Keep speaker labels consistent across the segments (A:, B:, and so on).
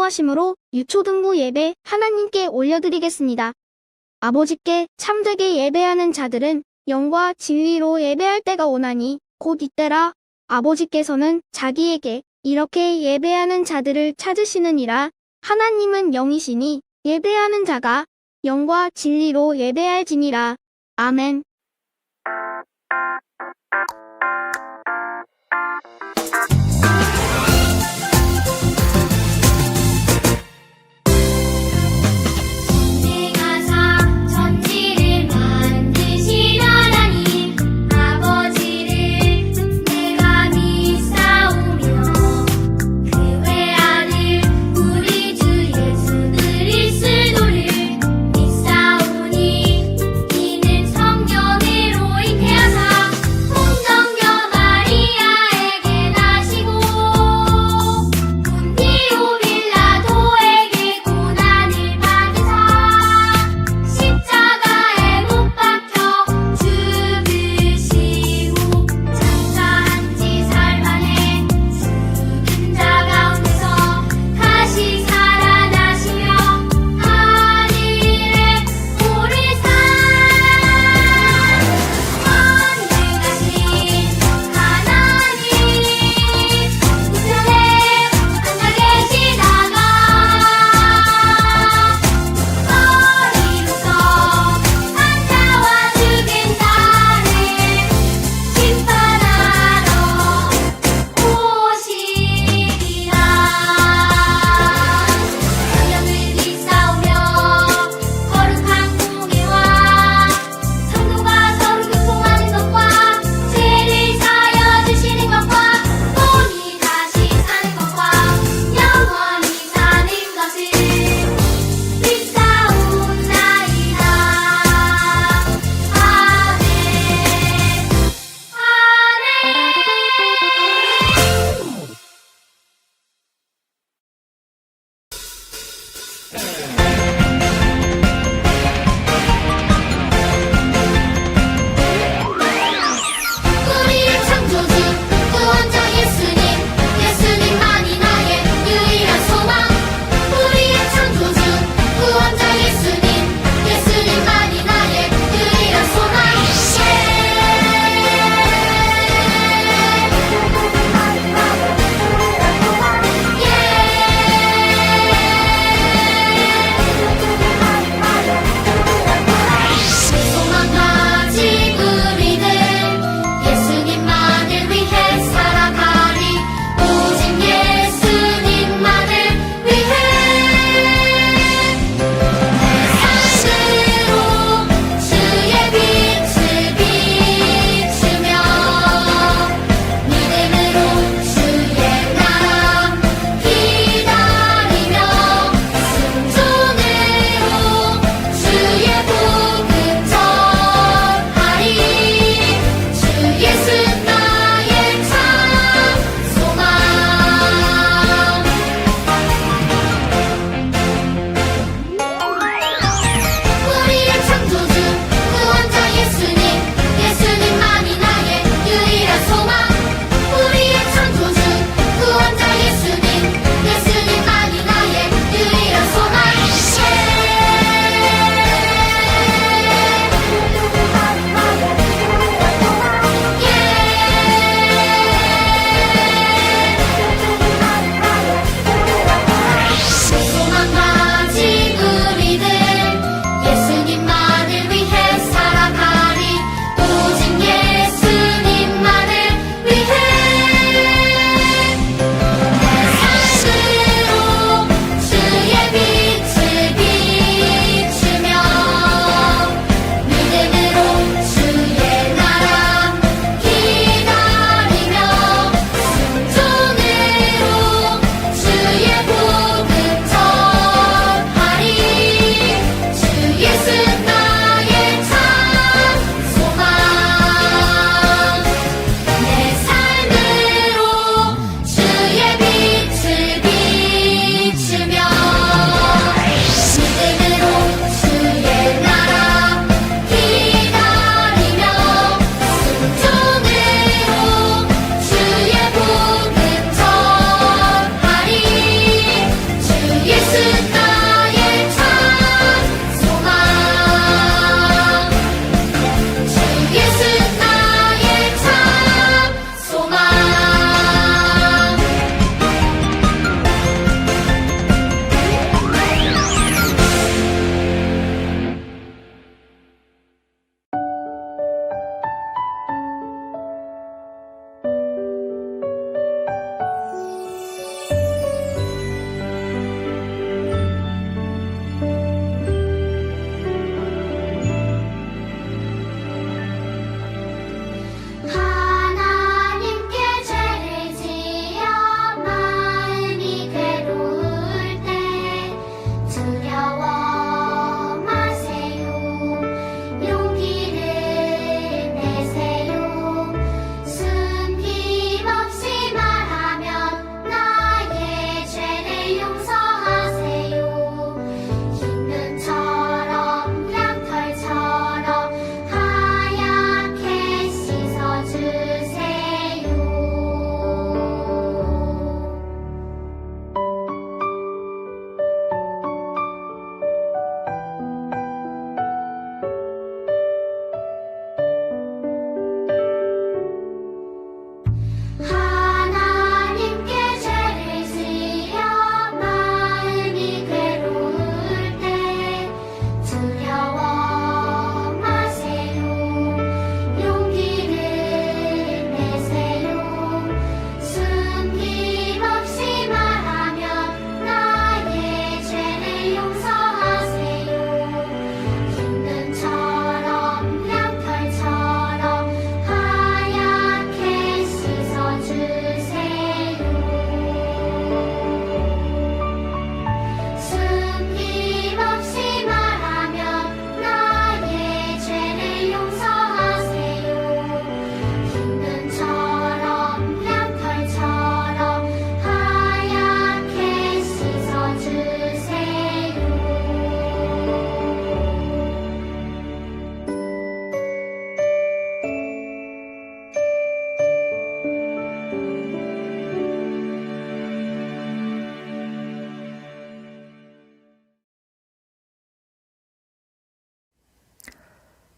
A: 기뻐하심으로 유초등부 예배 하나님께 올려드리겠습니다. 아버지께 참되게 예배하는 자들은 영과 진리로 예배할 때가 오나니 곧 이때라. 아버지께서는 자기에게 이렇게 예배하는 자들을 찾으시느니라. 하나님은 영이시니 예배하는 자가 영과 진리로 예배할지니라. 아멘.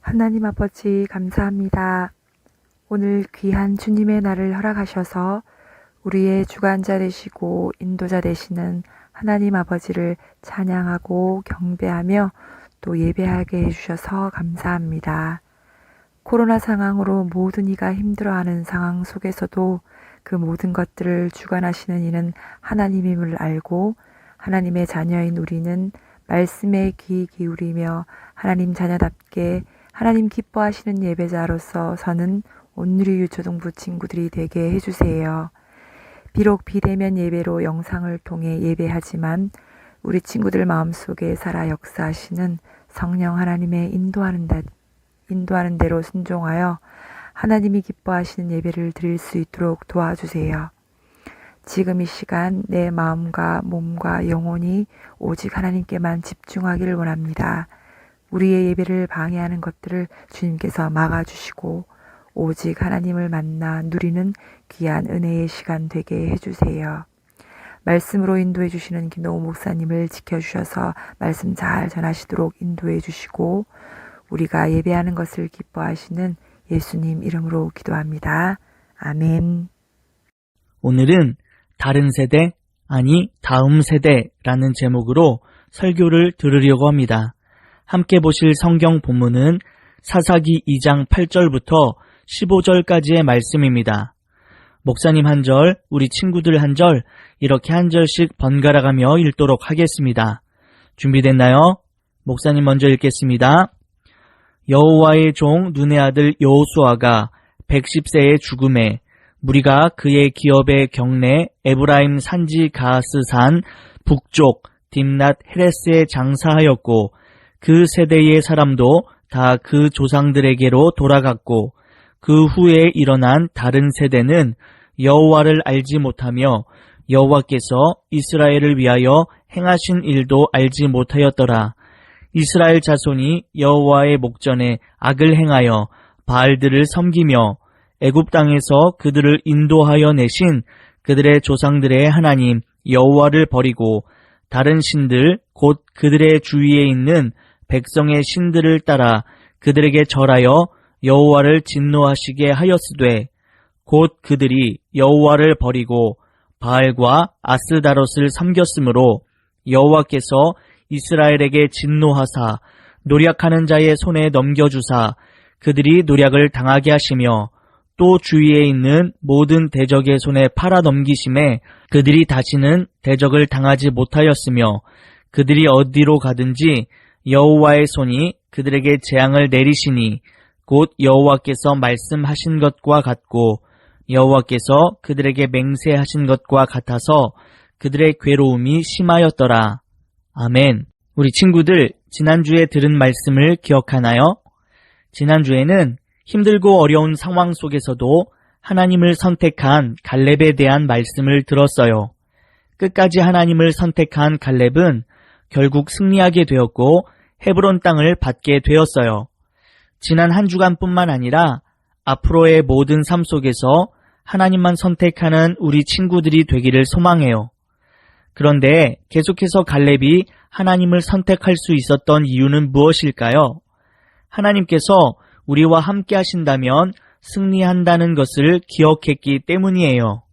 B: 하나님 아버지 감사합니다. 오늘 귀한 주님의 날을 허락하셔서 우리의 주관자 되시고 인도자 되시는 하나님 아버지를 찬양하고 경배하며 또 예배하게 해주셔서 감사합니다. 코로나 상황으로 모든 이가 힘들어하는 상황 속에서도 그 모든 것들을 주관하시는 이는 하나님임을 알고 하나님의 자녀인 우리는 말씀에 귀 기울이며 하나님 자녀답게 하나님 기뻐하시는 예배자로서 서는 온누리 유초등부 친구들이 되게 해주세요. 비록 비대면 예배로 영상을 통해 예배하지만 우리 친구들 마음속에 살아 역사하시는 성령 하나님의 인도하는 대로 순종하여 하나님이 기뻐하시는 예배를 드릴 수 있도록 도와주세요. 지금 이 시간 내 마음과 몸과 영혼이 오직 하나님께만 집중하기를 원합니다. 우리의 예배를 방해하는 것들을 주님께서 막아주시고 오직 하나님을 만나 누리는 귀한 은혜의 시간 되게 해주세요. 말씀으로 인도해 주시는 김동우 목사님을 지켜주셔서 말씀 잘 전하시도록 인도해 주시고 우리가 예배하는 것을 기뻐하시는 예수님 이름으로 기도합니다. 아멘.
C: 오늘은 다른 세대, 아니 다음 세대라는 제목으로 설교를 들으려고 합니다. 함께 보실 성경 본문은 사사기 2장 8절부터 15절까지의 말씀입니다. 목사님 한 절, 우리 친구들 한 절, 이렇게 한 절씩 번갈아가며 읽도록 하겠습니다. 준비됐나요? 목사님 먼저 읽겠습니다. 여호와의 종 눈의 아들 여호수아가 110세의 죽음에 무리가 그의 기업의 경내 에브라임 산지 가스산 북쪽 딥낫 헤레스에 장사하였고 그 세대의 사람도 다 그 조상들에게로 돌아갔고 그 후에 일어난 다른 세대는 여호와를 알지 못하며 여호와께서 이스라엘을 위하여 행하신 일도 알지 못하였더라. 이스라엘 자손이 여호와의 목전에 악을 행하여 바알들을 섬기며 애굽 땅에서 그들을 인도하여 내신 그들의 조상들의 하나님 여호와를 버리고 다른 신들 곧 그들의 주위에 있는 백성의 신들을 따라 그들에게 절하여 여호와를 진노하시게 하였으되 곧 그들이 여호와를 버리고 바알과 아스다롯을 섬겼으므로 여호와께서 이스라엘에게 진노하사 노략하는 자의 손에 넘겨주사 그들이 노략을 당하게 하시며 또 주위에 있는 모든 대적의 손에 팔아 넘기심에 그들이 다시는 대적을 당하지 못하였으며 그들이 어디로 가든지 여호와의 손이 그들에게 재앙을 내리시니 곧 여호와께서 말씀하신 것과 같고 여호와께서 그들에게 맹세하신 것과 같아서 그들의 괴로움이 심하였더라. 아멘. 우리 친구들, 지난주에 들은 말씀을 기억하나요? 지난주에는 힘들고 어려운 상황 속에서도 하나님을 선택한 갈렙에 대한 말씀을 들었어요. 끝까지 하나님을 선택한 갈렙은 결국 승리하게 되었고 헤브론 땅을 받게 되었어요. 지난 한 주간뿐만 아니라 앞으로의 모든 삶 속에서 하나님만 선택하는 우리 친구들이 되기를 소망해요. 그런데 계속해서 갈렙이 하나님을 선택할 수 있었던 이유는 무엇일까요? 하나님께서 우리와 함께 하신다면 승리한다는 것을 기억했기 때문이에요.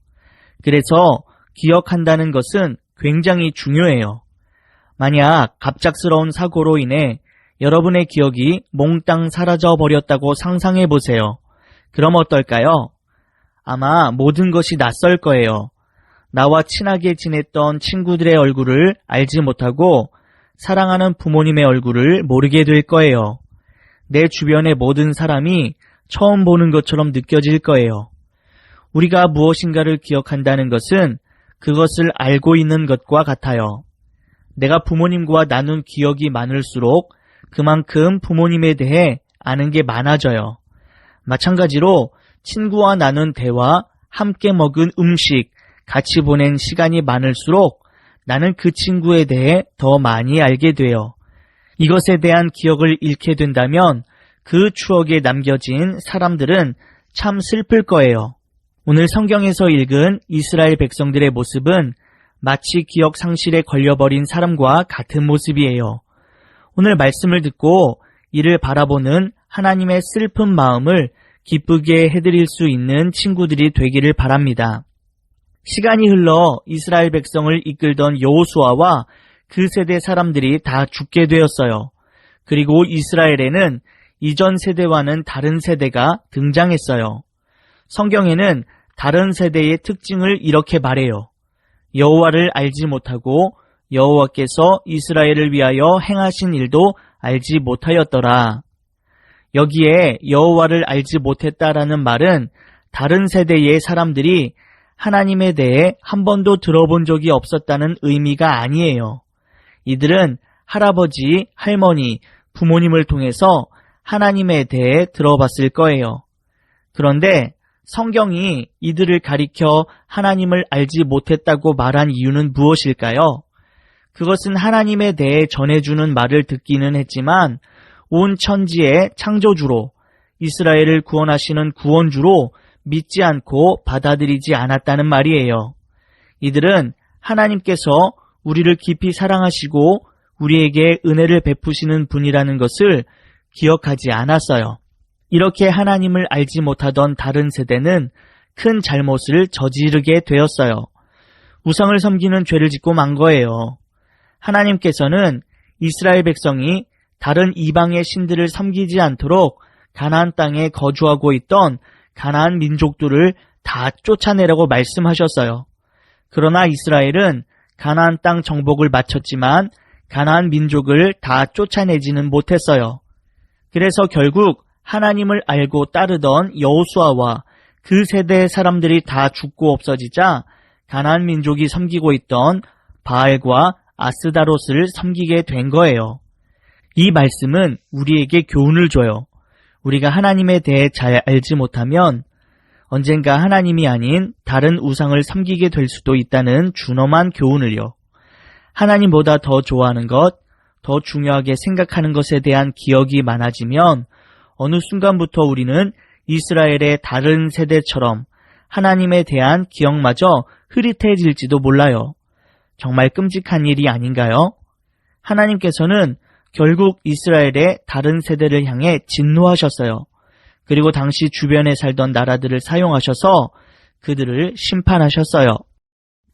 C: 그래서 기억한다는 것은 굉장히 중요해요. 만약 갑작스러운 사고로 인해 여러분의 기억이 몽땅 사라져 버렸다고 상상해 보세요. 그럼 어떨까요? 아마 모든 것이 낯설 거예요. 나와 친하게 지냈던 친구들의 얼굴을 알지 못하고 사랑하는 부모님의 얼굴을 모르게 될 거예요. 내 주변의 모든 사람이 처음 보는 것처럼 느껴질 거예요. 우리가 무엇인가를 기억한다는 것은 그것을 알고 있는 것과 같아요. 내가 부모님과 나눈 기억이 많을수록 그만큼 부모님에 대해 아는 게 많아져요. 마찬가지로 친구와 나눈 대화, 함께 먹은 음식, 같이 보낸 시간이 많을수록 나는 그 친구에 대해 더 많이 알게 돼요. 이것에 대한 기억을 잃게 된다면 그 추억에 남겨진 사람들은 참 슬플 거예요. 오늘 성경에서 읽은 이스라엘 백성들의 모습은 마치 기억 상실에 걸려버린 사람과 같은 모습이에요. 오늘 말씀을 듣고 이를 바라보는 하나님의 슬픈 마음을 기쁘게 해드릴 수 있는 친구들이 되기를 바랍니다. 시간이 흘러 이스라엘 백성을 이끌던 여호수아와 그 세대 사람들이 다 죽게 되었어요. 그리고 이스라엘에는 이전 세대와는 다른 세대가 등장했어요. 성경에는 다른 세대의 특징을 이렇게 말해요. 여호와를 알지 못하고 여호와께서 이스라엘을 위하여 행하신 일도 알지 못하였더라. 여기에 여호와를 알지 못했다라는 말은 다른 세대의 사람들이 하나님에 대해 한 번도 들어본 적이 없었다는 의미가 아니에요. 이들은 할아버지, 할머니, 부모님을 통해서 하나님에 대해 들어봤을 거예요. 그런데 성경이 이들을 가리켜 하나님을 알지 못했다고 말한 이유는 무엇일까요? 그것은 하나님에 대해 전해주는 말을 듣기는 했지만 온 천지의 창조주로 이스라엘을 구원하시는 구원주로 믿지 않고 받아들이지 않았다는 말이에요. 이들은 하나님께서 우리를 깊이 사랑하시고 우리에게 은혜를 베푸시는 분이라는 것을 기억하지 않았어요. 이렇게 하나님을 알지 못하던 다른 세대는 큰 잘못을 저지르게 되었어요. 우상을 섬기는 죄를 짓고 만 거예요. 하나님께서는 이스라엘 백성이 다른 이방의 신들을 섬기지 않도록 가나안 땅에 거주하고 있던 가나안 민족들을 다 쫓아내라고 말씀하셨어요. 그러나 이스라엘은 가나안 땅 정복을 마쳤지만 가나안 민족을 다 쫓아내지는 못했어요. 그래서 결국 하나님을 알고 따르던 여호수아와 그 세대의 사람들이 다 죽고 없어지자 가나안 민족이 섬기고 있던 바알과 아스다롯을 섬기게 된 거예요. 이 말씀은 우리에게 교훈을 줘요. 우리가 하나님에 대해 잘 알지 못하면 언젠가 하나님이 아닌 다른 우상을 섬기게 될 수도 있다는 준엄한 교훈을요. 하나님보다 더 좋아하는 것, 더 중요하게 생각하는 것에 대한 기억이 많아지면 어느 순간부터 우리는 이스라엘의 다른 세대처럼 하나님에 대한 기억마저 흐릿해질지도 몰라요. 정말 끔찍한 일이 아닌가요? 하나님께서는 결국 이스라엘의 다른 세대를 향해 진노하셨어요. 그리고 당시 주변에 살던 나라들을 사용하셔서 그들을 심판하셨어요.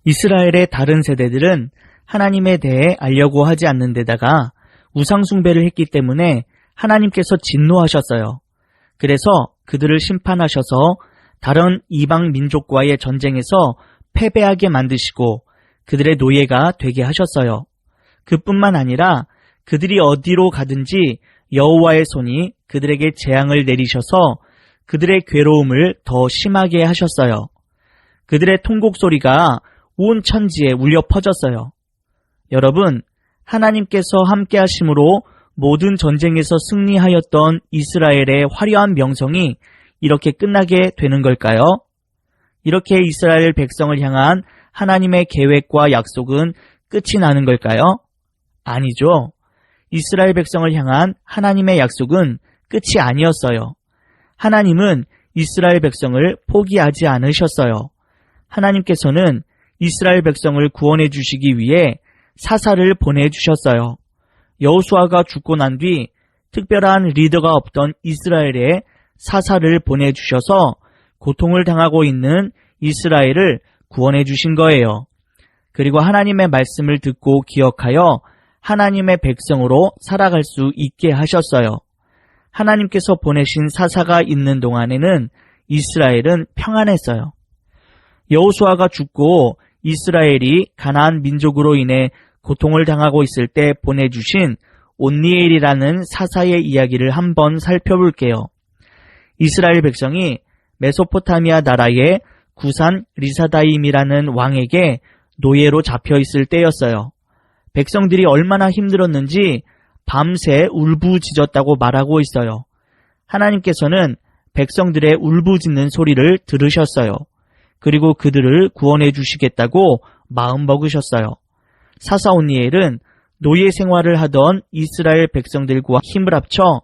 C: 이스라엘의 다른 세대들은 하나님에 대해 알려고 하지 않는 데다가 우상 숭배를 했기 때문에 하나님께서 진노하셨어요. 그래서 그들을 심판하셔서 다른 이방 민족과의 전쟁에서 패배하게 만드시고 그들의 노예가 되게 하셨어요. 그뿐만 아니라 그들이 어디로 가든지 여호와의 손이 그들에게 재앙을 내리셔서 그들의 괴로움을 더 심하게 하셨어요. 그들의 통곡 소리가 온 천지에 울려 퍼졌어요. 여러분, 하나님께서 함께 하심으로 모든 전쟁에서 승리하였던 이스라엘의 화려한 명성이 이렇게 끝나게 되는 걸까요? 이렇게 이스라엘 백성을 향한 하나님의 계획과 약속은 끝이 나는 걸까요? 아니죠. 이스라엘 백성을 향한 하나님의 약속은 끝이 아니었어요. 하나님은 이스라엘 백성을 포기하지 않으셨어요. 하나님께서는 이스라엘 백성을 구원해 주시기 위해 사사를 보내주셨어요. 여호수아가 죽고 난 뒤 특별한 리더가 없던 이스라엘에 사사를 보내주셔서 고통을 당하고 있는 이스라엘을 구원해 주신 거예요. 그리고 하나님의 말씀을 듣고 기억하여 하나님의 백성으로 살아갈 수 있게 하셨어요. 하나님께서 보내신 사사가 있는 동안에는 이스라엘은 평안했어요. 여호수아가 죽고 이스라엘이 가나안 민족으로 인해 고통을 당하고 있을 때 보내주신 온니엘이라는 사사의 이야기를 한번 살펴볼게요. 이스라엘 백성이 메소포타미아 나라의 구산 리사다임이라는 왕에게 노예로 잡혀 있을 때였어요. 백성들이 얼마나 힘들었는지 밤새 울부짖었다고 말하고 있어요. 하나님께서는 백성들의 울부짖는 소리를 들으셨어요. 그리고 그들을 구원해 주시겠다고 마음먹으셨어요. 사사 온니엘은 노예 생활을 하던 이스라엘 백성들과 힘을 합쳐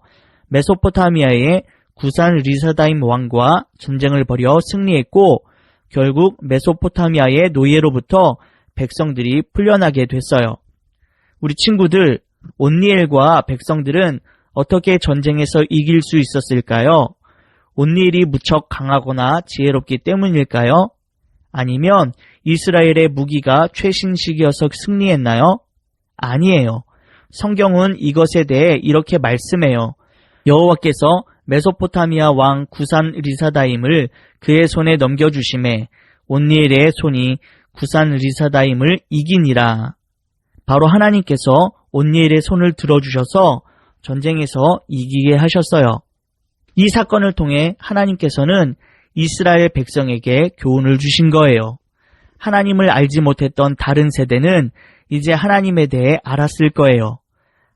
C: 메소포타미아의 구산 리사다임 왕과 전쟁을 벌여 승리했고 결국 메소포타미아의 노예로부터 백성들이 풀려나게 됐어요. 우리 친구들, 온니엘과 백성들은 어떻게 전쟁에서 이길 수 있었을까요? 온니엘이 무척 강하거나 지혜롭기 때문일까요? 아니면 이스라엘의 무기가 최신식이어서 승리했나요? 아니에요. 성경은 이것에 대해 이렇게 말씀해요. 여호와께서 메소포타미아 왕 구산 리사다임을 그의 손에 넘겨주심에 온니엘의 손이 구산 리사다임을 이기니라. 바로 하나님께서 온니엘의 손을 들어주셔서 전쟁에서 이기게 하셨어요. 이 사건을 통해 하나님께서는 이스라엘 백성에게 교훈을 주신 거예요. 하나님을 알지 못했던 다른 세대는 이제 하나님에 대해 알았을 거예요.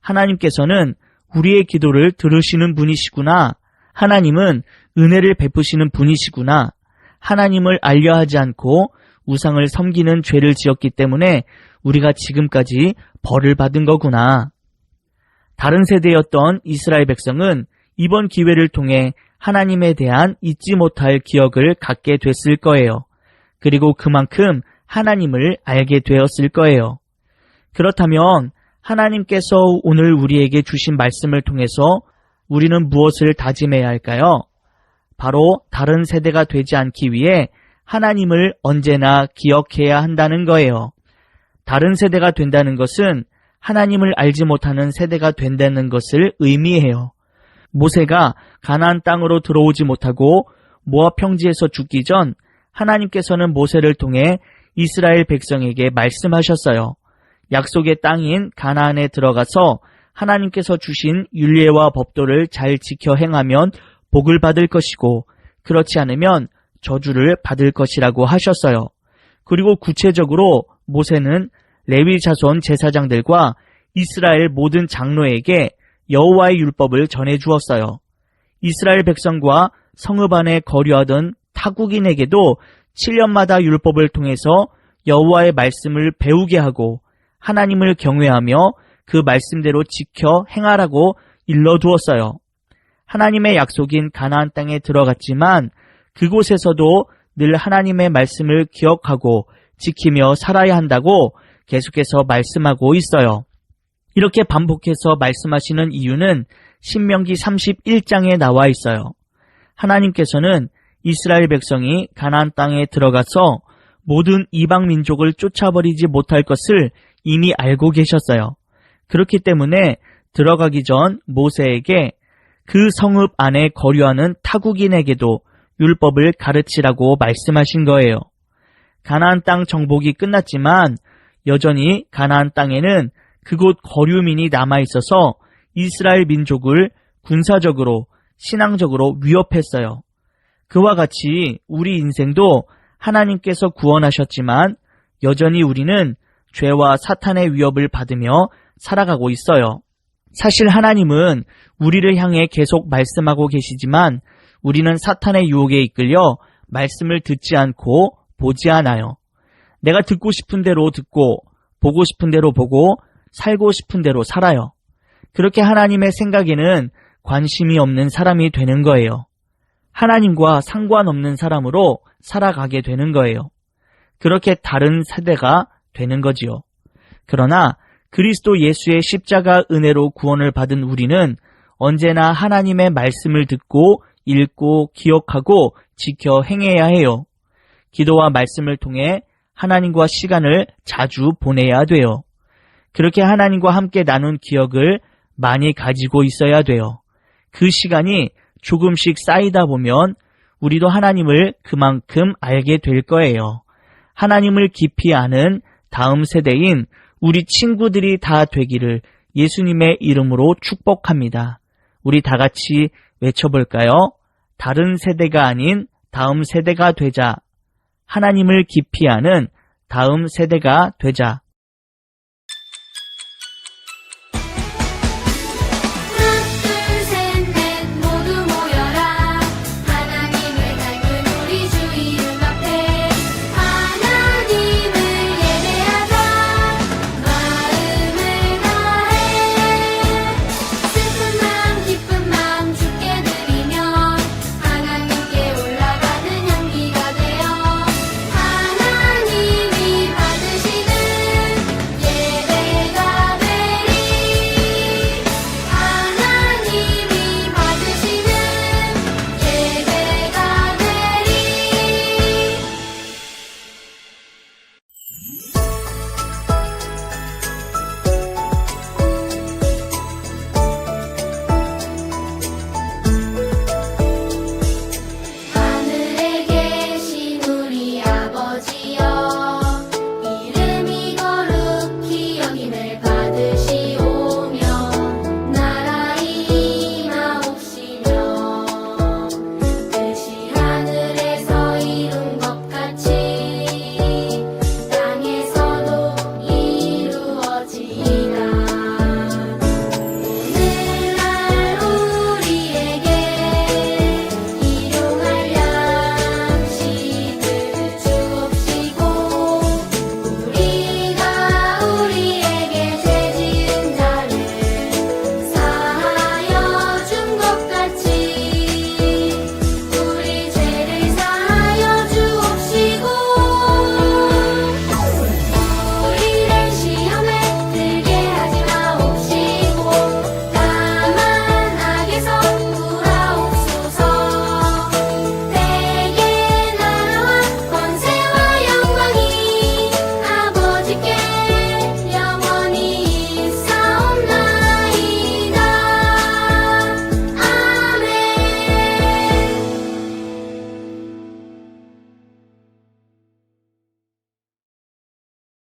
C: 하나님께서는 우리의 기도를 들으시는 분이시구나. 하나님은 은혜를 베푸시는 분이시구나. 하나님을 알려 하지 않고 우상을 섬기는 죄를 지었기 때문에 우리가 지금까지 벌을 받은 거구나. 다른 세대였던 이스라엘 백성은 이번 기회를 통해 하나님에 대한 잊지 못할 기억을 갖게 됐을 거예요. 그리고 그만큼 하나님을 알게 되었을 거예요. 그렇다면 하나님께서 오늘 우리에게 주신 말씀을 통해서 우리는 무엇을 다짐해야 할까요? 바로 다른 세대가 되지 않기 위해 하나님을 언제나 기억해야 한다는 거예요. 다른 세대가 된다는 것은 하나님을 알지 못하는 세대가 된다는 것을 의미해요. 모세가 가나안 땅으로 들어오지 못하고 모압 평지에서 죽기 전 하나님께서는 모세를 통해 이스라엘 백성에게 말씀하셨어요. 약속의 땅인 가나안에 들어가서 하나님께서 주신 율례와 법도를 잘 지켜 행하면 복을 받을 것이고 그렇지 않으면 저주를 받을 것이라고 하셨어요. 그리고 구체적으로 모세는 레위 자손 제사장들과 이스라엘 모든 장로에게 여호와의 율법을 전해 주었어요. 이스라엘 백성과 성읍 안에 거류하던 타국인에게도 7년마다 율법을 통해서 여호와의 말씀을 배우게 하고 하나님을 경외하며 그 말씀대로 지켜 행하라고 일러두었어요. 하나님의 약속인 가나안 땅에 들어갔지만 그곳에서도 늘 하나님의 말씀을 기억하고 지키며 살아야 한다고 계속해서 말씀하고 있어요. 이렇게 반복해서 말씀하시는 이유는 신명기 31장에 나와 있어요. 하나님께서는 이스라엘 백성이 가나안 땅에 들어가서 모든 이방 민족을 쫓아버리지 못할 것을 이미 알고 계셨어요. 그렇기 때문에 들어가기 전 모세에게 그 성읍 안에 거류하는 타국인에게도 율법을 가르치라고 말씀하신 거예요. 가나안 땅 정복이 끝났지만 여전히 가나안 땅에는 그곳 거류민이 남아있어서 이스라엘 민족을 군사적으로, 신앙적으로 위협했어요. 그와 같이 우리 인생도 하나님께서 구원하셨지만 여전히 우리는 죄와 사탄의 위협을 받으며 살아가고 있어요. 사실 하나님은 우리를 향해 계속 말씀하고 계시지만 우리는 사탄의 유혹에 이끌려 말씀을 듣지 않고 보지 않아요. 내가 듣고 싶은 대로 듣고 보고 싶은 대로 보고 살고 싶은 대로 살아요. 그렇게 하나님의 생각에는 관심이 없는 사람이 되는 거예요. 하나님과 상관없는 사람으로 살아가게 되는 거예요. 그렇게 다른 세대가 되는 거지요. 그러나 그리스도 예수의 십자가 은혜로 구원을 받은 우리는 언제나 하나님의 말씀을 듣고 읽고 기억하고 지켜 행해야 해요. 기도와 말씀을 통해 하나님과 시간을 자주 보내야 돼요. 그렇게 하나님과 함께 나눈 기억을 많이 가지고 있어야 돼요. 그 시간이 조금씩 쌓이다 보면 우리도 하나님을 그만큼 알게 될 거예요. 하나님을 깊이 아는 다음 세대인 우리 친구들이 다 되기를 예수님의 이름으로 축복합니다. 우리 다 같이 외쳐볼까요? 다른 세대가 아닌 다음 세대가 되자. 하나님을 깊이 아는 다음 세대가 되자.